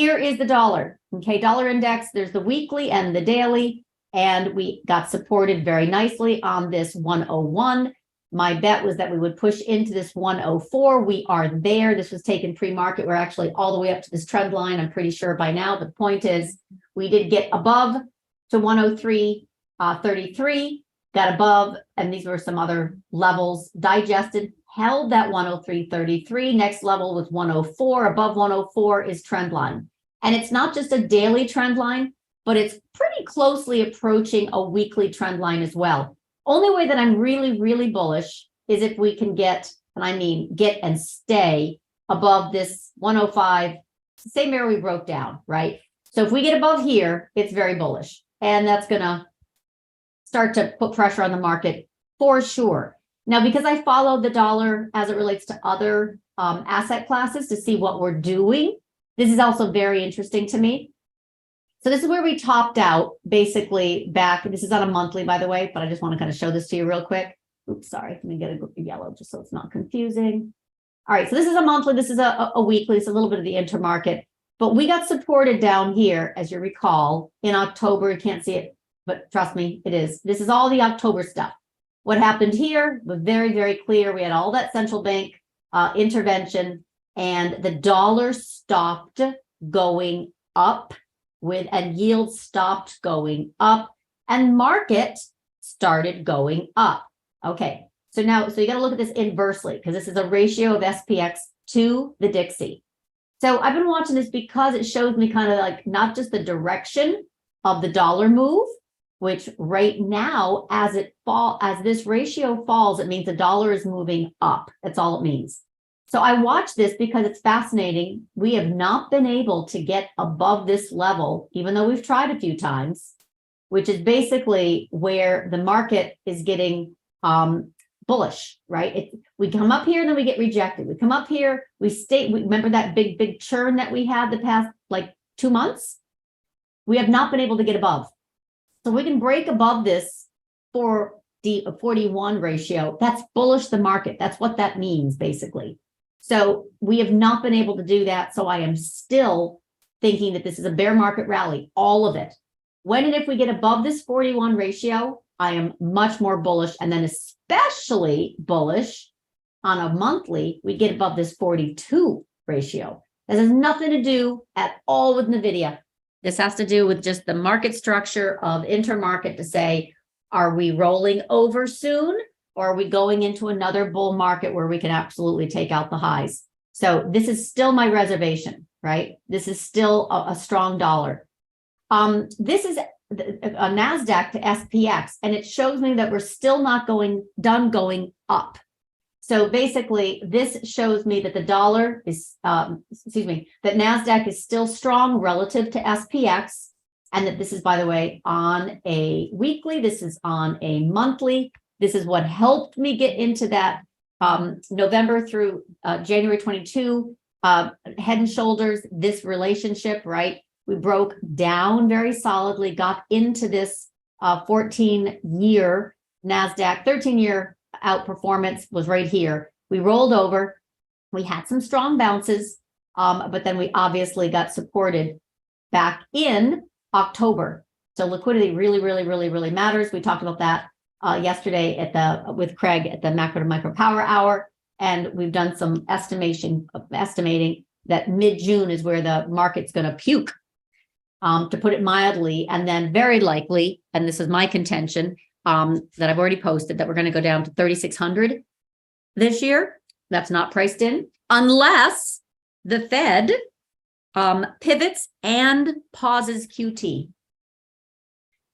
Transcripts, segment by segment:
here is the dollar. Okay, dollar index, there's the weekly and the daily, and we got supported very nicely on this 101. My bet was that we would push into this 104. We are there. This was taken pre-market. We're actually all the way up to this trend line, I'm pretty sure by now. The point is, we did get above to 103.33, got above, and these were some other levels, digested, held that 103.33. Next level was 104. Above 104 is trend line. And it's not just a daily trend line, but it's pretty closely approaching a weekly trend line as well. Only way that I'm really, really bullish is if we can get, and I mean get and stay above this 105, same area we broke down, right? So if we get above here, it's very bullish. And that's going to start to put pressure on the market for sure. Now, because I follow the dollar as it relates to other asset classes to see what we're doing, this is also very interesting to me. So this is where we topped out basically back. This is on a monthly, by the way, but I just want to kind of show this to you real quick. Oops, sorry. Let me get a yellow just so it's not confusing. All right, so this is a monthly. This is a weekly. It's a little bit of the intermarket. But we got supported down here, as you recall, in October. You can't see it, but trust me, it is. This is all the October stuff. What happened here was very, very clear. We had all that central bank intervention, and the dollar stopped going up and yields stopped going up, and market started going up. Okay, so now, you got to look at this inversely, because this is a ratio of SPX to the Dixie. So I've been watching this because it shows me kind of like not just the direction of the dollar move, which right now, as this ratio falls, it means the dollar is moving up. That's all it means. So I watch this because it's fascinating. We have not been able to get above this level, even though we've tried a few times, which is basically where the market is getting bullish, right? We come up here and then we get rejected. We come up here, we remember that big churn that we had the past like 2 months? We have not been able to get above. So we can break above this for the 41 ratio. That's bullish the market. That's what that means, basically. So we have not been able to do that. So I am still thinking that this is a bear market rally, all of it. When and if we get above this 41 ratio, I am much more bullish, and then especially bullish on a monthly, we get above this 42 ratio. This has nothing to do at all with NVIDIA. This has to do with just the market structure of intermarket to say, are we rolling over soon? Or are we going into another bull market where we can absolutely take out the highs? So this is still my reservation, right? This is still a strong dollar. This is a NASDAQ to SPX, and it shows me that we're still not done going up. So basically, this shows me that the dollar is, that NASDAQ is still strong relative to SPX, and that this is, by the way, on a weekly, this is on a monthly. This is what helped me get into that November through January 22 head and shoulders, this relationship, right? We broke down very solidly, got into this 14-year NASDAQ, 13-year outperformance was right here. We rolled over. We had some strong bounces, but then we obviously got supported back in October. So liquidity really, really, really, really matters. We talked about that yesterday with Craig at the Macro to Micro Power Hour, and we've done some estimating that mid-June is where the market's going to puke, to put it mildly, and then very likely, and this is my contention that I've already posted, that we're going to go down to 3,600 this year. That's not priced in unless the Fed pivots and pauses QT.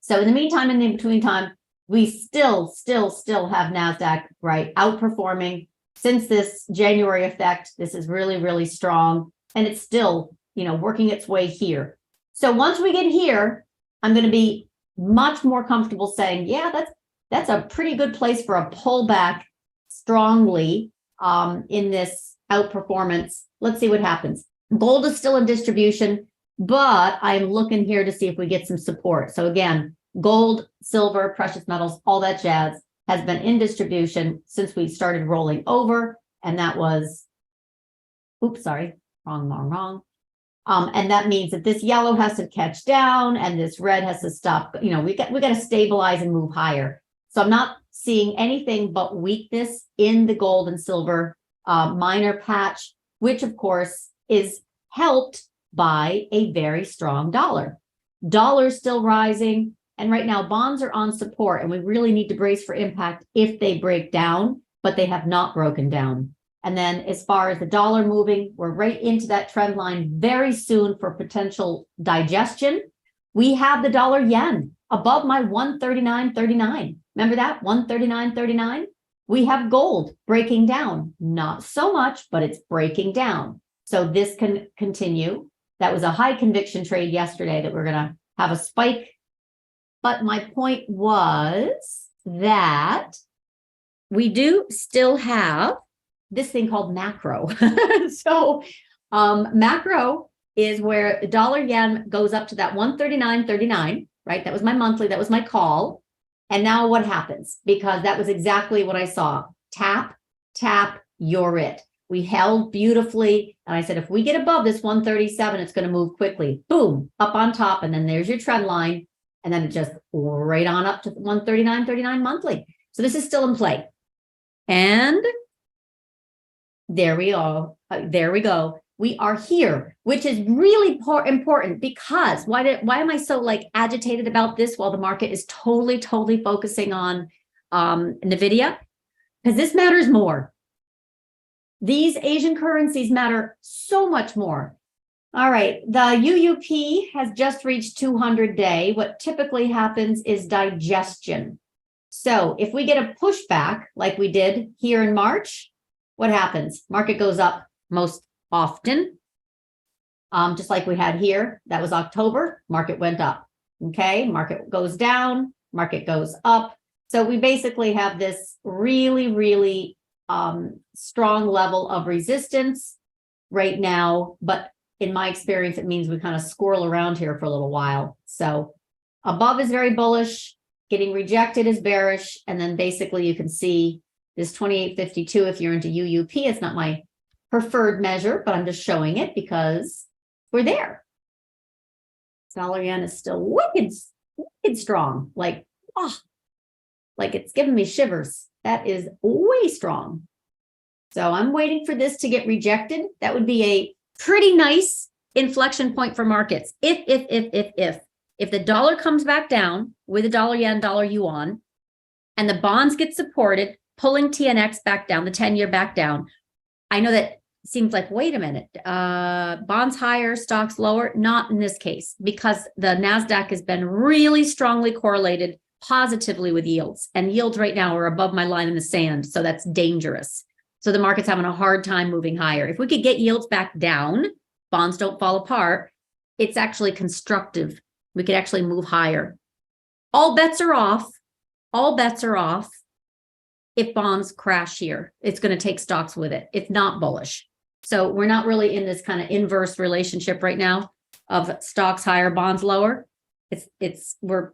So in the meantime, in the in-between time, we still have NASDAQ, right, outperforming since this January effect. This is really, really strong, and it's still, working its way here. So once we get here, I'm going to be much more comfortable saying, yeah, that's a pretty good place for a pullback strongly in this outperformance. Let's see what happens. Gold is still in distribution, but I'm looking here to see if we get some support. So again, gold, silver, precious metals, all that jazz has been in distribution since we started rolling over. And that was, oops, sorry, wrong. And that means that this yellow has to catch down and this red has to stop. You know, we got to stabilize and move higher. So I'm not seeing anything but weakness in the gold and silver minor patch, which of course is helped by a very strong dollar. Dollar's still rising. And right now bonds are on support and we really need to brace for impact if they break down, but they have not broken down. And then as far as the dollar moving, we're right into that trend line very soon for potential digestion. We have the dollar yen above my 139.39. Remember that 139.39? We have gold breaking down, not so much, but it's breaking down. So this can continue. That was a high conviction trade yesterday that we're going to have a spike. But my point was that we do still have this thing called macro. So macro is where the dollar yen goes up to that 139.39, right? That was my monthly, that was my call. And now what happens? Because that was exactly what I saw. Tap, tap, you're it. We held beautifully. And I said, if we get above this 137, it's going to move quickly. Boom, up on top. And then there's your trend line. And then it just right on up to 139.39 monthly. So this is still in play. And there we go. There we go. We are here, which is really important because why am I so like agitated about this while the market is totally focusing on NVIDIA? Because this matters more. These Asian currencies matter so much more. All right, the UUP has just reached 200-day. What typically happens is digestion. So if we get a pushback like we did here in March, what happens? Market goes up most often. Just like we had here, that was October, market went up. Okay, market goes down, market goes up. So we basically have this really strong level of resistance right now. But in my experience, it means we kind of squirrel around here for a little while. So above is very bullish, getting rejected is bearish. And then basically you can see this 28.52 if you're into UUP. It's not my preferred measure, but I'm just showing it because we're there. Dollar yen is still wicked strong. Like it's giving me shivers. That is way strong. So I'm waiting for this to get rejected. That would be a pretty nice inflection point for markets. If the dollar comes back down with the dollar yen, dollar yuan, and the bonds get supported, pulling TNX back down, the 10-year back down. I know that seems like, wait a minute, bonds higher, stocks lower. Not in this case, because the NASDAQ has been really strongly correlated positively with yields. And yields right now are above my line in the sand. So that's dangerous. So the market's having a hard time moving higher. If we could get yields back down, bonds don't fall apart, it's actually constructive. We could actually move higher. All bets are off. All bets are off. If bonds crash here, it's going to take stocks with it. It's not bullish. So we're not really in this kind of inverse relationship right now of stocks higher, bonds lower. We're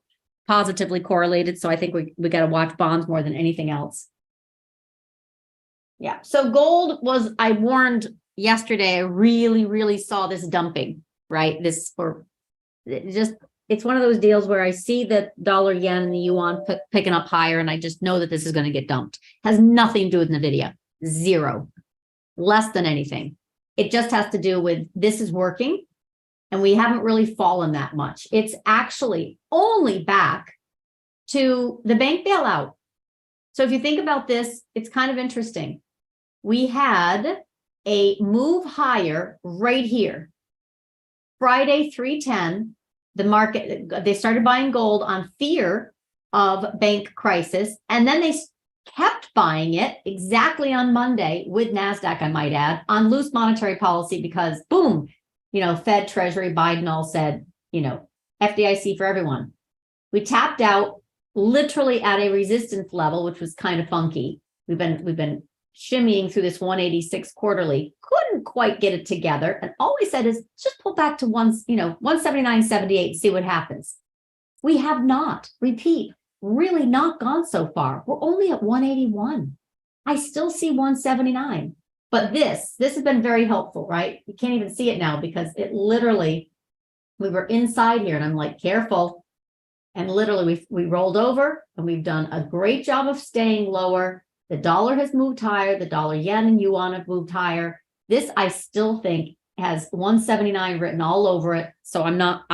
positively correlated. So I think we got to watch bonds more than anything else. Yeah. So gold was, I warned yesterday, I really saw this dumping, right? It's one of those deals where I see the dollar yen and the yuan picking up higher, and I just know that this is going to get dumped. Has nothing to do with NVIDIA. Zero. Less than anything. It just has to do with this is working, and we haven't really fallen that much. It's actually only back to the bank bailout. So if you think about this, it's kind of interesting. We had a move higher right here. Friday, 310. The market, they started buying gold on fear of bank crisis, and then they kept buying it exactly on Monday with NASDAQ, I might add, on loose monetary policy because boom, Fed, Treasury, Biden all said, FDIC for everyone. We tapped out literally at a resistance level, which was kind of funky. We've been shimmying through this 186 quarterly, couldn't quite get it together. And all we said is just pull back to 179.78, see what happens. We have not, repeat, really not gone so far. We're only at 181. I still see 179. But this has been very helpful, right? You can't even see it now because it literally, we were inside here and I'm like, careful. And literally we rolled over and we've done a great job of staying lower. The dollar has moved higher. The dollar yen and yuan have moved higher. This I still think has 179 written all over it. So I'm not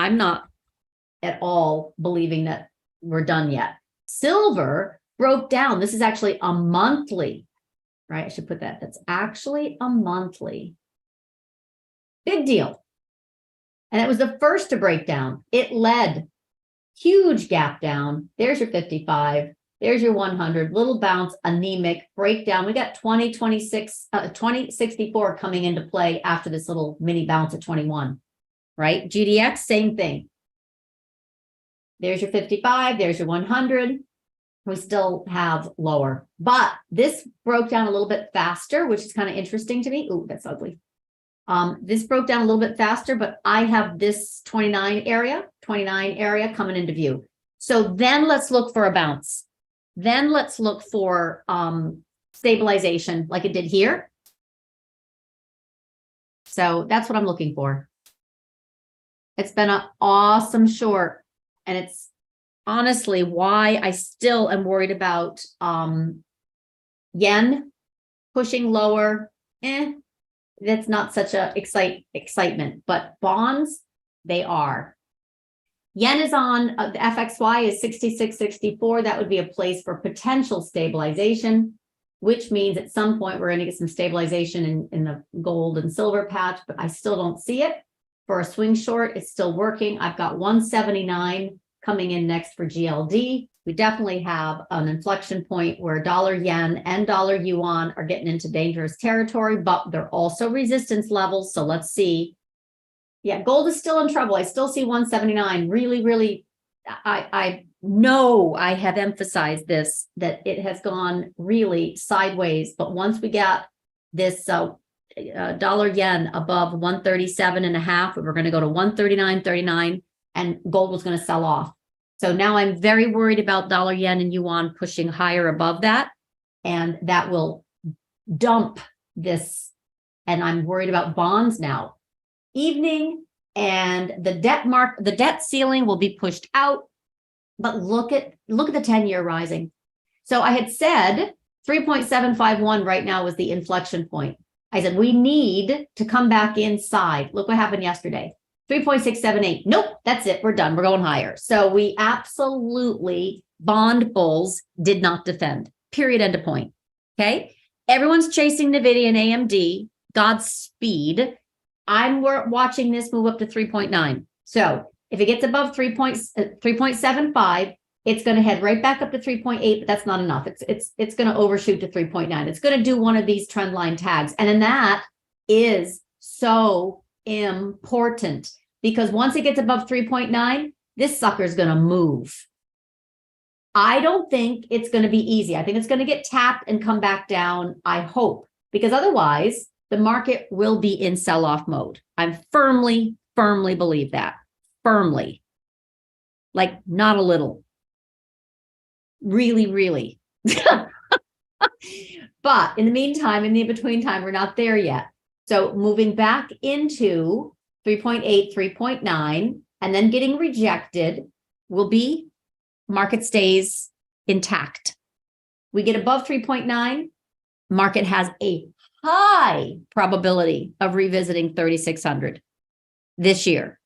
at all believing that we're done yet. Silver broke down. This is actually a monthly, right? I should put that. That's actually a monthly. Big deal. And it was the first to break down. It led. Huge gap down. There's your 55. There's your 100. Little bounce, anemic breakdown. We got 2064 coming into play after this little mini bounce at 21, right? GDX, same thing. There's your 55. There's your 100. We still have lower, but this broke down a little bit faster, which is kind of interesting to me. Ooh, that's ugly. This broke down a little bit faster, but I have this 29 area coming into view. So then let's look for a bounce. Then let's look for stabilization like it did here. So that's what I'm looking for. It's been an awesome short, and it's honestly why I still am worried about yen pushing lower. That's not such a excitement, but bonds, they are. Yen is on, the FXY is 66.64. That would be a place for potential stabilization, which means at some point we're going to get some stabilization in the gold and silver patch, but I still don't see it. For a swing short, it's still working. I've got 179 coming in next for GLD. We definitely have an inflection point where dollar yen and dollar yuan are getting into dangerous territory, but they're also resistance levels. So let's see. Yeah, gold is still in trouble. I still see 179. Really, I know I have emphasized this, that it has gone really sideways. But once we get this dollar yen above 137.5, we were going to go to 139.39 and gold was going to sell off. So now I'm very worried about dollar yen and yuan pushing higher above that, and that will dump this. And I'm worried about bonds now. Evening, and the debt ceiling will be pushed out. But look at the 10-year rising. So I had said 3.751 right now was the inflection point. I said we need to come back inside. Look what happened yesterday. 3.678. Nope, that's it. We're done. We're going higher. So we absolutely, bond bulls did not defend. Period. End of point. Okay. Everyone's chasing NVIDIA and AMD. Godspeed. I'm watching this move up to 3.9. So if it gets above 3.75, it's going to head right back up to 3.8, but that's not enough. It's going to overshoot to 3.9. It's going to do one of these trend line tags. And then that is so important, because once it gets above 3.9, this sucker is going to move. I don't think it's going to be easy. I think it's going to get tapped and come back down, I hope, because otherwise the market will be in sell-off mode. I firmly believe that. Firmly. Like not a little. Really. But in the meantime, in the in-between time, we're not there yet. So moving back into 3.8, 3.9, and then getting rejected will be market stays intact. We get above 3.9, market has a high probability of revisiting 3,600 this year.